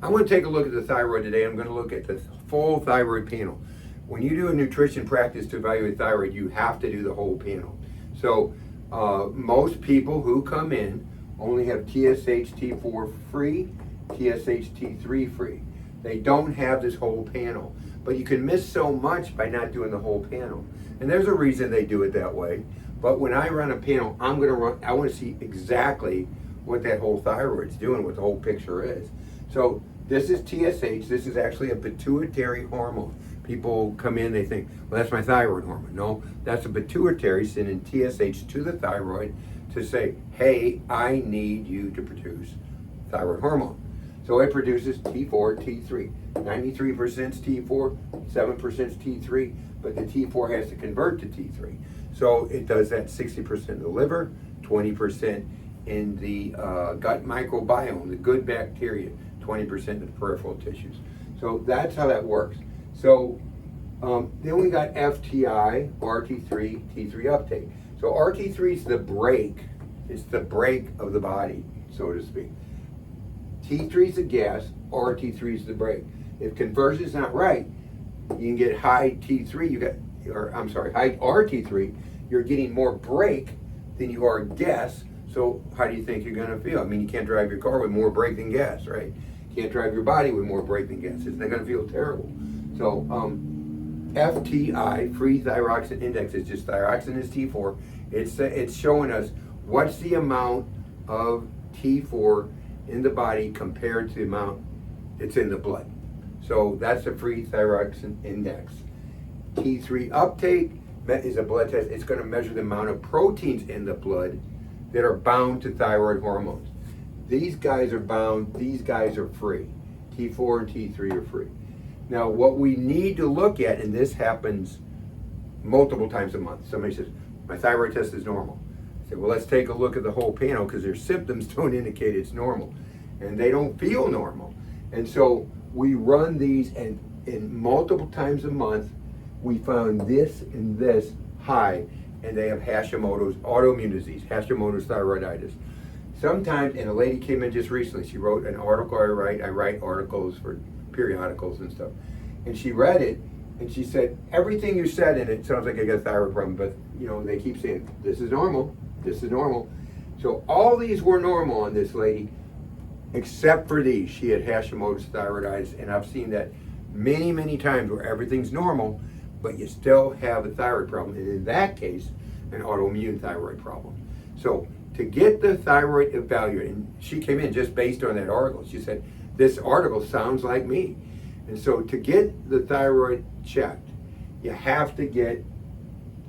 I'm going to take a look at the thyroid today. I'm going to look at the full thyroid panel. When you do a nutrition practice to evaluate thyroid, you have to do the whole panel. So most people who come in only have TSH T4 free, TSH T3 free. They don't have this whole panel. But you can miss so much by not doing the whole panel. And there's a reason they do it that way. But when I run a panel, I want to see exactly what that whole thyroid's doing, what the whole picture is. So this is TSH. This is actually a pituitary hormone. People come in, they think, well, that's my thyroid hormone. No, that's a pituitary sending TSH to the thyroid to say, hey, I need you to produce thyroid hormone. So it produces T4, T3. 93% is T4, 7% is T3, but the T4 has to convert to T3. So it does that 60% in the liver, 20% in the gut microbiome, the good bacteria, 20% in the peripheral tissues. So that's how that works. So then we got FTI, RT3, T3 uptake. So RT3 is the brake. It's the brake of the body, so to speak. T3 is the gas, RT3 is the brake. If conversion is not right, you can get high T3, high RT3, you're getting more brake than you are gas. So how do you think you're gonna feel? I mean, you can't drive your car with more brake than gas, right? You can't drive your body with more brake than gas. It's not gonna feel terrible. So FTI, free thyroxine index, is just thyroxine is T4. It's showing us what's the amount of T4 in the body compared to the amount it's in the blood. So that's a free thyroxine index. T3 uptake is a blood test. It's going to measure the amount of proteins in the blood that are bound to thyroid hormones. These guys are bound, these guys are free. T4 and T3 are free. Now what we need to look at, and this happens multiple times a month, somebody says, my thyroid test is normal. I say, well, let's take a look at the whole panel because their symptoms don't indicate it's normal. And they don't feel normal. And so we run these, and multiple times a month, we found this and this high, and they have Hashimoto's autoimmune disease, Hashimoto's thyroiditis. Sometimes, and a lady came in just recently, she wrote an article I write articles for periodicals and stuff. And she read it, and she said, everything you said in it sounds like I got a thyroid problem, but they keep saying, this is normal, this is normal. So all these were normal on this lady, except for these. She had Hashimoto's thyroiditis, and I've seen that many, many times where everything's normal, but you still have a thyroid problem, and in that case, an autoimmune thyroid problem. So to get the thyroid evaluated, and she came in just based on that article, she said, this article sounds like me. And so to get the thyroid checked, you have to get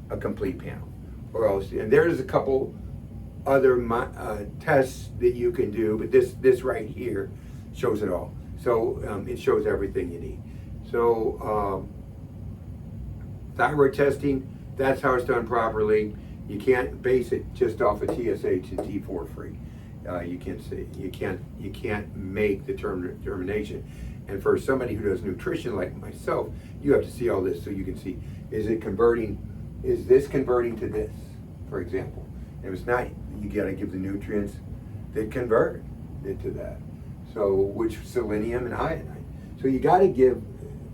a complete panel, or else, and there's a couple other tests that you can do, but this right here shows it all. So it shows everything you need. So thyroid testing, that's how it's done properly. You can't base it just off of TSH and T4 free. You can't make the determination. And for somebody who does nutrition like myself, you have to see all this so you can see, is this converting to this, for example? If it's not, you gotta give the nutrients that convert it to that. So which selenium and iodine. So you gotta give,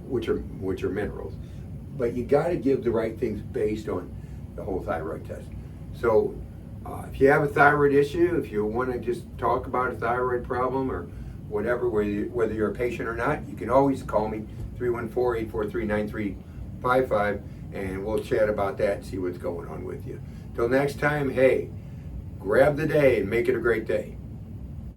which are minerals, but you gotta give the right things based on the whole thyroid test. So if you have a thyroid issue, if you wanna just talk about a thyroid problem or whatever, whether you're a patient or not, you can always call me, 314-843-9355, and we'll chat about that and see what's going on with you. Till next time, hey, grab the day and make it a great day.